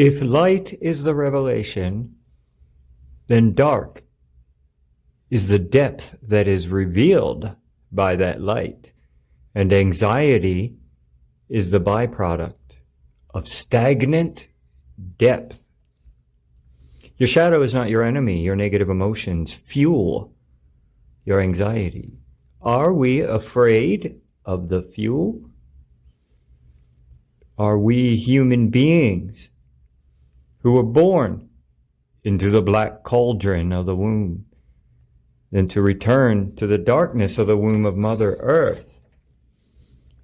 If light is the revelation, then dark is the depth that is revealed by that light. And anxiety is the byproduct of stagnant depth. Your shadow is not your enemy. Your negative emotions fuel your anxiety. Are we afraid of the fuel? Are we human beings who were born into the black cauldron of the womb, then to return to the darkness of the womb of Mother Earth?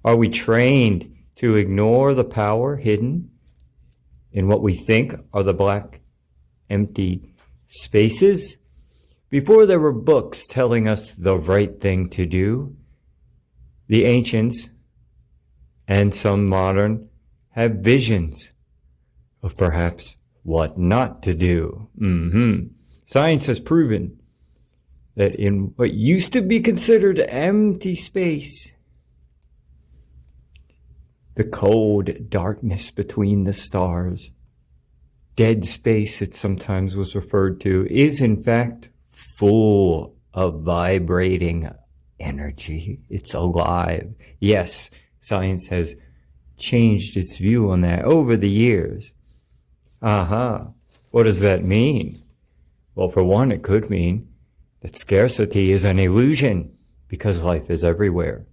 Are we trained to ignore the power hidden in what we think are the black, empty spaces? Before there were books telling us the right thing to do, the ancients and some modern have visions of perhaps what not to do. Science has proven that in what used to be considered empty space, the cold darkness between the stars, dead space it sometimes was referred to, is in fact full of vibrating energy. It's alive. Yes, science has changed its view on that over the years. What does that mean? Well, for one, it could mean that scarcity is an illusion because life is everywhere.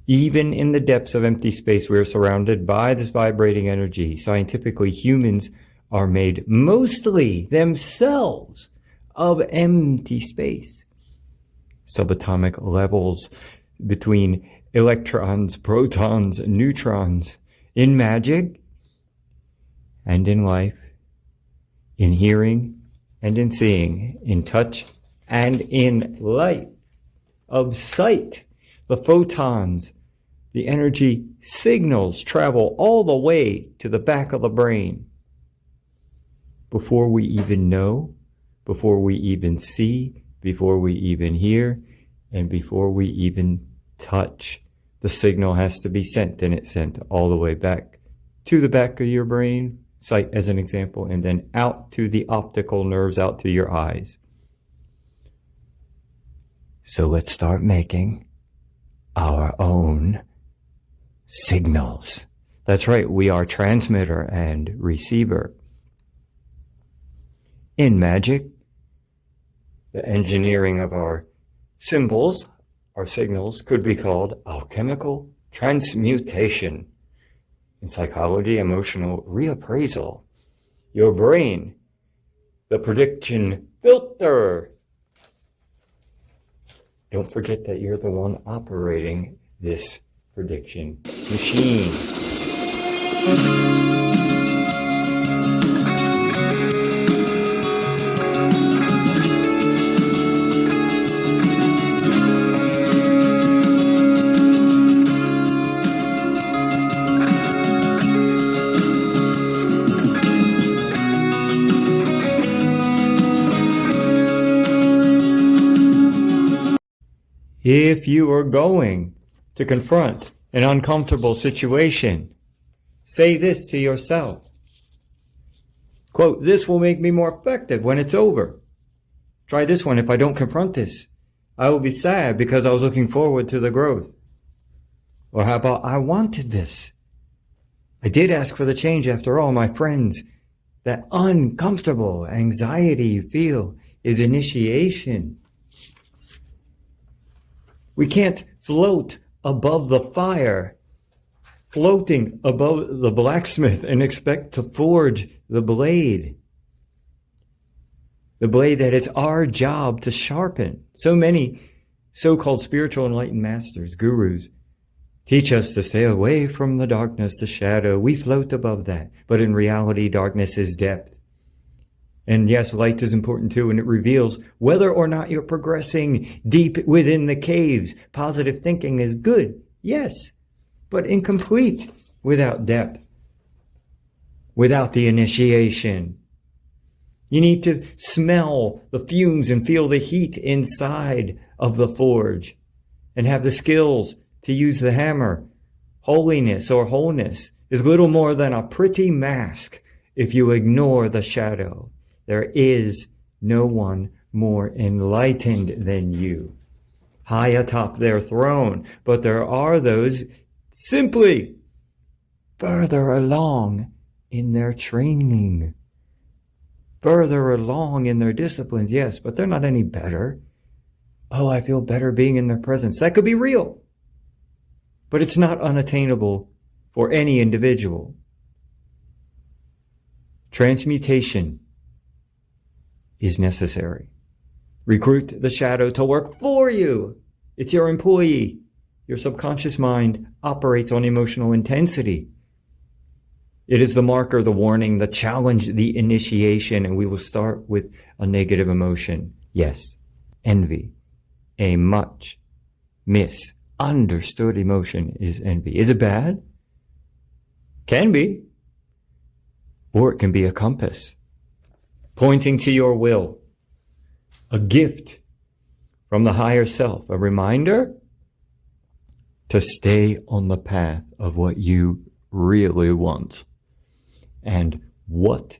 Even in the depths of empty space, we are surrounded by this vibrating energy. Scientifically, humans are made mostly themselves of empty space. Subatomic levels between electrons, protons, neutrons, in magic and in life, in hearing and in seeing, in touch and in light, of sight. The photons, the energy signals travel all the way to the back of the brain. Before we even know, before we even see, before we even hear, and before we even touch, the signal has to be sent, and it's sent all the way back to the back of your brain, sight as an example, and then out to the optical nerves, out to your eyes. So let's start making our own signals. That's right, we are transmitter and receiver. In magic, the engineering of our symbols, our signals, could be called alchemical transmutation. In psychology, emotional reappraisal. Your brain, the prediction filter. Don't forget that you're the one operating this prediction machine. If you are going to confront an uncomfortable situation, say this to yourself. Quote, "This will make me more effective when it's over. Try this one if I don't confront this. I will be sad because I was looking forward to the growth." Or how about, "I wanted this. I did ask for the change after all, my friends." That uncomfortable anxiety you feel is initiation. We can't float above the fire, floating above the blacksmith and expect to forge the blade. The blade that it's our job to sharpen. So many so-called spiritual enlightened masters, gurus, teach us to stay away from the darkness, the shadow. We float above that. But in reality, darkness is depth. And yes, light is important too, and it reveals whether or not you're progressing deep within the caves. Positive thinking is good, yes, but incomplete without depth, without the initiation. You need to smell the fumes and feel the heat inside of the forge and have the skills to use the hammer. Holiness or wholeness is little more than a pretty mask if you ignore the shadow. There is no one more enlightened than you, high atop their throne, but there are those simply further along in their training, further along in their disciplines, yes, but they're not any better. Oh, I feel better being in their presence. That could be real, but it's not unattainable for any individual. Transmutation is necessary. Recruit the shadow to work for you. It's your employee. Your subconscious mind operates on emotional intensity. It is the marker, the warning, the challenge, the initiation, and we will start with a negative emotion. Yes, envy. A much misunderstood emotion is envy. Is it bad? Can be. Or it can be a compass pointing to your will, a gift from the higher self, a reminder to stay on the path of what you really want. And what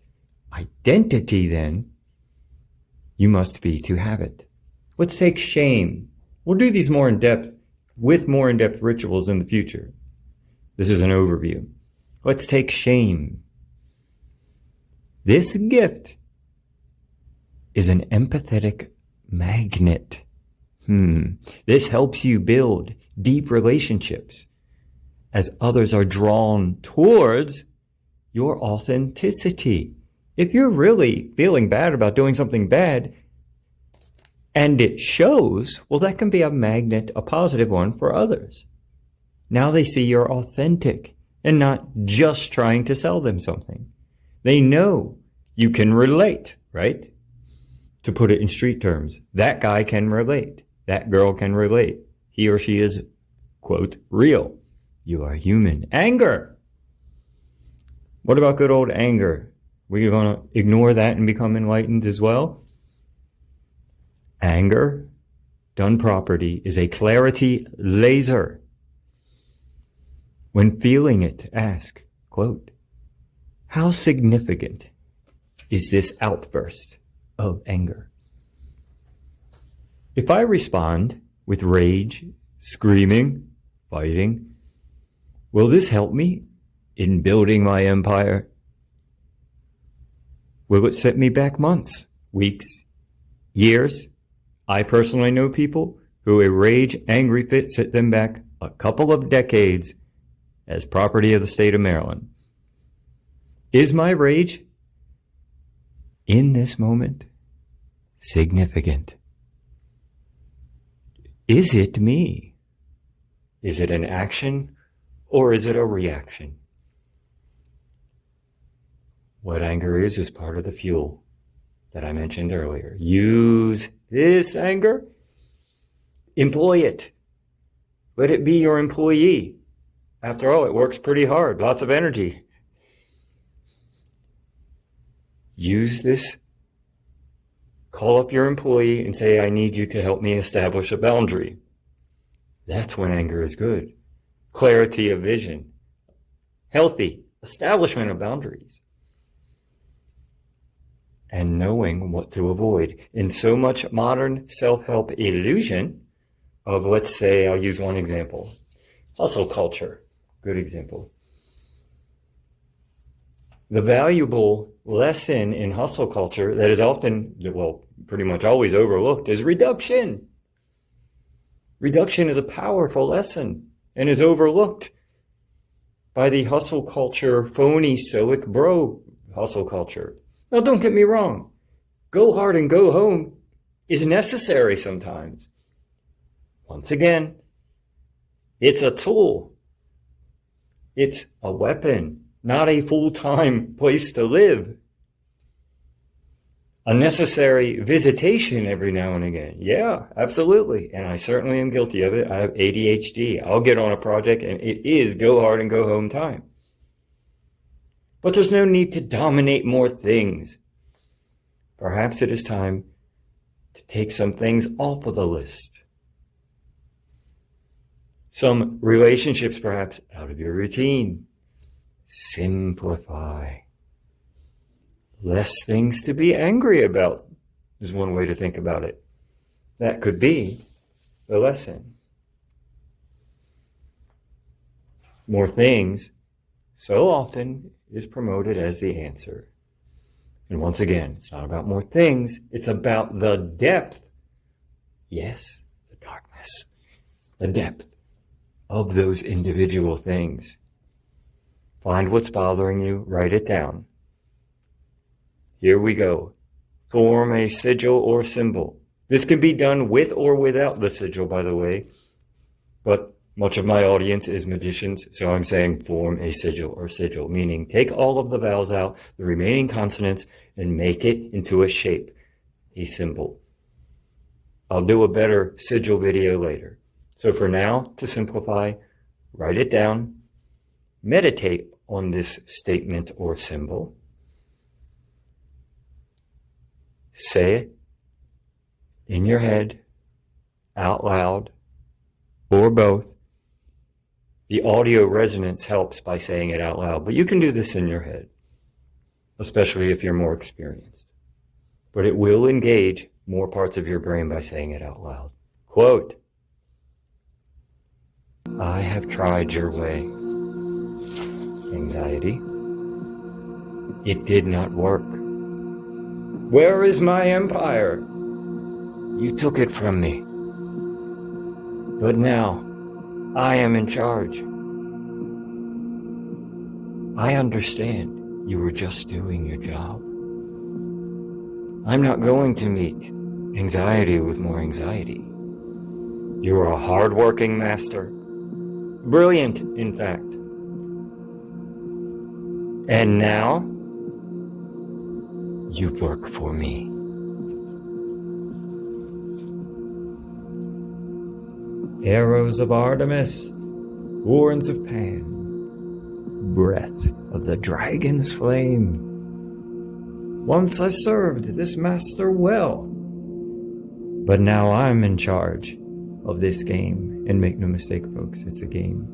identity then you must be to have it. Let's take shame. We'll do these more in depth with more in-depth rituals in the future. This is an overview. Let's take shame. This gift is an empathetic magnet. This helps you build deep relationships as others are drawn towards your authenticity. If you're really feeling bad about doing something bad and it shows, well, that can be a magnet, a positive one for others. Now they see you're authentic and not just trying to sell them something. They know you can relate, right? To put it in street terms, that guy can relate. That girl can relate. He or she is, quote, real. You are human. Anger. What about good old anger? We're going to ignore that and become enlightened as well? Anger, done properly, is a clarity laser. When feeling it, ask, quote, how significant is this outburst of anger? If I respond with rage, screaming, fighting, will this help me in building my empire? Will it set me back months, weeks, years? I personally know people who a rage, angry fit set them back a couple of decades as property of the state of Maryland. Is my rage in this moment significant? Is it me? Is it an action or is it a reaction? What anger is part of the fuel that I mentioned earlier. Use this anger. Employ it. Let it be your employee. After all, it works pretty hard. Lots of energy. Use this. Call up your employee and say, I need you to help me establish a boundary. That's when anger is good. Clarity of vision. Healthy establishment of boundaries. And knowing what to avoid. In so much modern self-help illusion of, let's say, I'll use one example. Hustle culture. Good example. The valuable lesson in hustle culture that is often, well, pretty much always overlooked is reduction. Reduction is a powerful lesson and is overlooked by the hustle culture, phony, stoic bro hustle culture. Now, don't get me wrong. Go hard and go home is necessary sometimes. Once again, it's a tool. It's a weapon, not a full-time place to live. A necessary visitation every now and again. Yeah, absolutely. And I certainly am guilty of it. I have ADHD. I'll get on a project and it is go hard and go home time. But there's no need to dominate more things. Perhaps it is time to take some things off of the list. Some relationships perhaps out of your routine. simplify. Less things to be angry about is one way to think about it. That could be the lesson. More things so often is promoted as the answer. And once again, it's not about more things, it's about the depth. Yes, the darkness, the depth of those individual things. Find what's bothering you, write it down. Here we go. Form a sigil or symbol. This can be done with or without the sigil, by the way, but much of my audience is magicians, so I'm saying form a sigil or sigil, meaning take all of the vowels out, the remaining consonants, and make it into a shape, a symbol. I'll do a better sigil video later. So for now, to simplify, write it down, meditate on this statement or symbol, say it in your head, out loud, or both. The audio resonance helps by saying it out loud, but you can do this in your head, especially if you're more experienced. But it will engage more parts of your brain by saying it out loud. Quote, I have tried your way, anxiety. It did not work. Where is my empire? You took it from me. But now, I am in charge. I understand you were just doing your job. I'm not going to meet anxiety with more anxiety. You are a hard-working master. Brilliant, in fact. And now, you work for me. Arrows of Artemis, horns of Pan, breath of the dragon's flame. Once I served this master well, but now I'm in charge of this game. And make no mistake, folks, it's a game.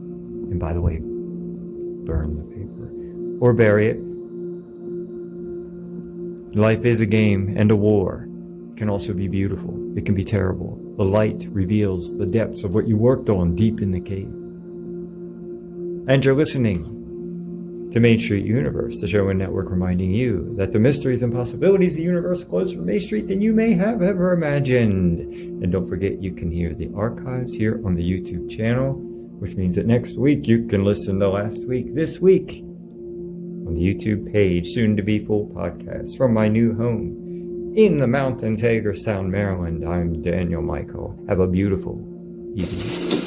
And by the way, burn the paper or bury it. Life is a game, and a war can also be beautiful. It can be terrible. The light reveals the depths of what you worked on deep in the cave. And you're listening to Main Street Universe, the show and network reminding you that the mysteries and possibilities of the universe are closer to Main Street than you may have ever imagined. And don't forget, you can hear the archives here on the YouTube channel, which means that next week you can listen to last week, this week, on the YouTube page, soon to be full podcast from my new home in the mountains, Hagerstown, Maryland. I'm Daniel Michael. Have a beautiful evening.